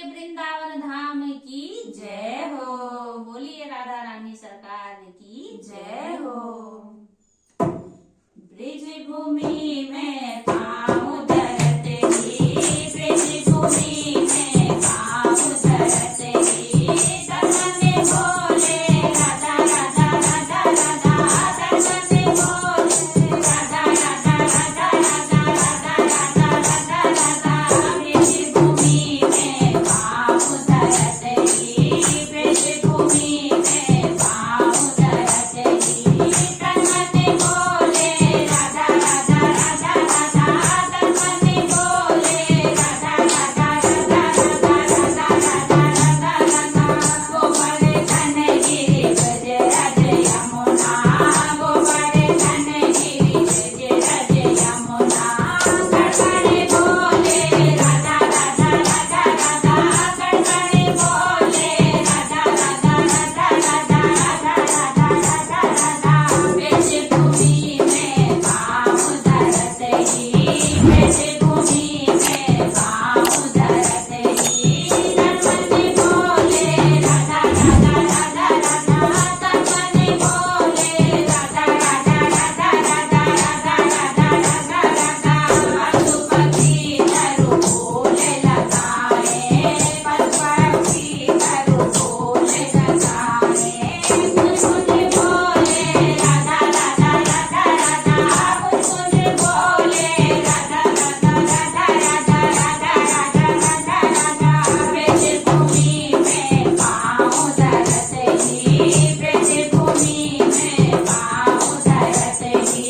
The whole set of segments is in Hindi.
वृंदावन धाम की जय हो। बोलिए राधा रानी सरकार की जय हो। ब्रिज भूमि में पाँव धरते ही, ब्रिज भूमि में पाँव धरते ही, दर्शन बोले राधा राधा राधा राधा, दर्शन बोले राधा राधा राधा राधा राधा राधा राधा राधा। ब्रिज भूमि में पाँव धरते ही, ब्रिज भूमि में पाँव धरते ही, दर्शन बोले राधा राधा राधा राधा, दर्शन बोले राधा राधा राधा राधा राधा राधा राधा राधा। गोवर्धन गिरि ब्रज रज यमुना, गोवर्धन गिरि ब्रज रज यमुना, कड़कड़ बोले राधा राधा राधा राधा, कड़कड़ बोले राधा राधा राधा राधा राधा राधा राधा राधा। ब्रिज भूमि में पाँव धरते ही, ब्रिज भूमि में पाँव धरते ही, दर्शन बोले राधा राधा राधा राधा, दर्शन बोले राधा राधा राधा राधा राधा राधा राधा राधा। पशु पक्षी धरु फूल लगाए, पशु पक्षी धरु फूल लगाए, बुलबुल बोले राधा राधा राधा राधा, बुलबुल बोले राधा राधा राधा राधा राधा राधा राधा राधा। ब्रिज भूमि में पाँव धरते ही, ब्रिज भूमि में पाँव धरते ही,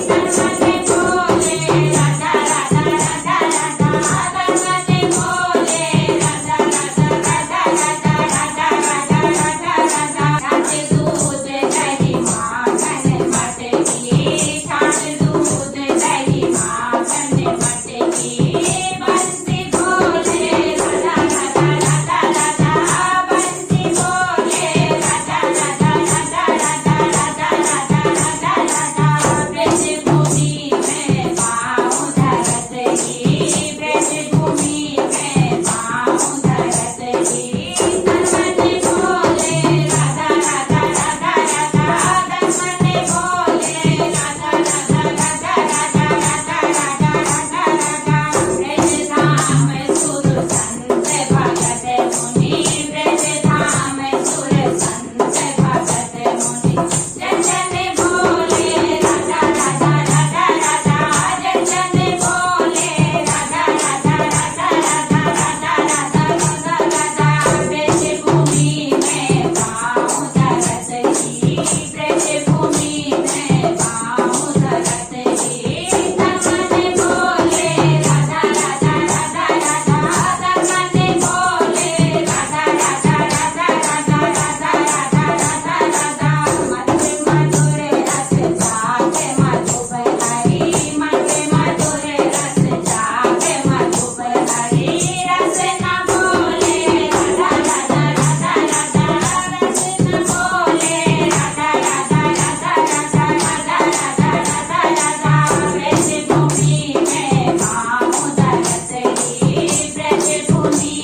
दर्शन बोले राधा राधा राधा राधा, दर्शन बोले राधा राधा राधा राधा राधा राधा राधा राधा। छाछ दूध दही माखन मटकी, छाछ दूध दही माखन मटकी, बंसी बोले राधा राधा राधा राधा, बंसी बोले राधा राधा राधा राधा राधा राधा राधा राधा। ब्रिज भूमि में पाँव धरते ही, ब्रिज भूमि में पाँव धरते ही, दर्शन बोले राधा राधा राधा राधा, दर्शन बोले राधा राधा राधा राधा राधा राधा राधा राधा। ब्रज धाम सुर संत भगत मुनि, ब्रज धाम सुर संत भगत मुनि, जन बोले राधा राधा राधा राधा, जन बोले राधा राधा राधा राधा राधा राधा राधा राधा। ब्रज भूमि में पाँव धरते ही, ब्रज भूमि में पाँव धरते ही, दर्शन बोले राधा राधा राधा राधा, दर्शन बोले राधा राधा राधा राधा राधा राधा राधा राधा। मधुर मधुर रस जाके मधुपर हरि, मधुर मधुर रस जाके मधुपर हरि, रस न बोले राधा राधा राधा राधा, रस न बोले राधा राधा राधा राधा राधा राधा राधा राधा। ब्रज भूमि में पाँव धरते ही, ब्रज भूमि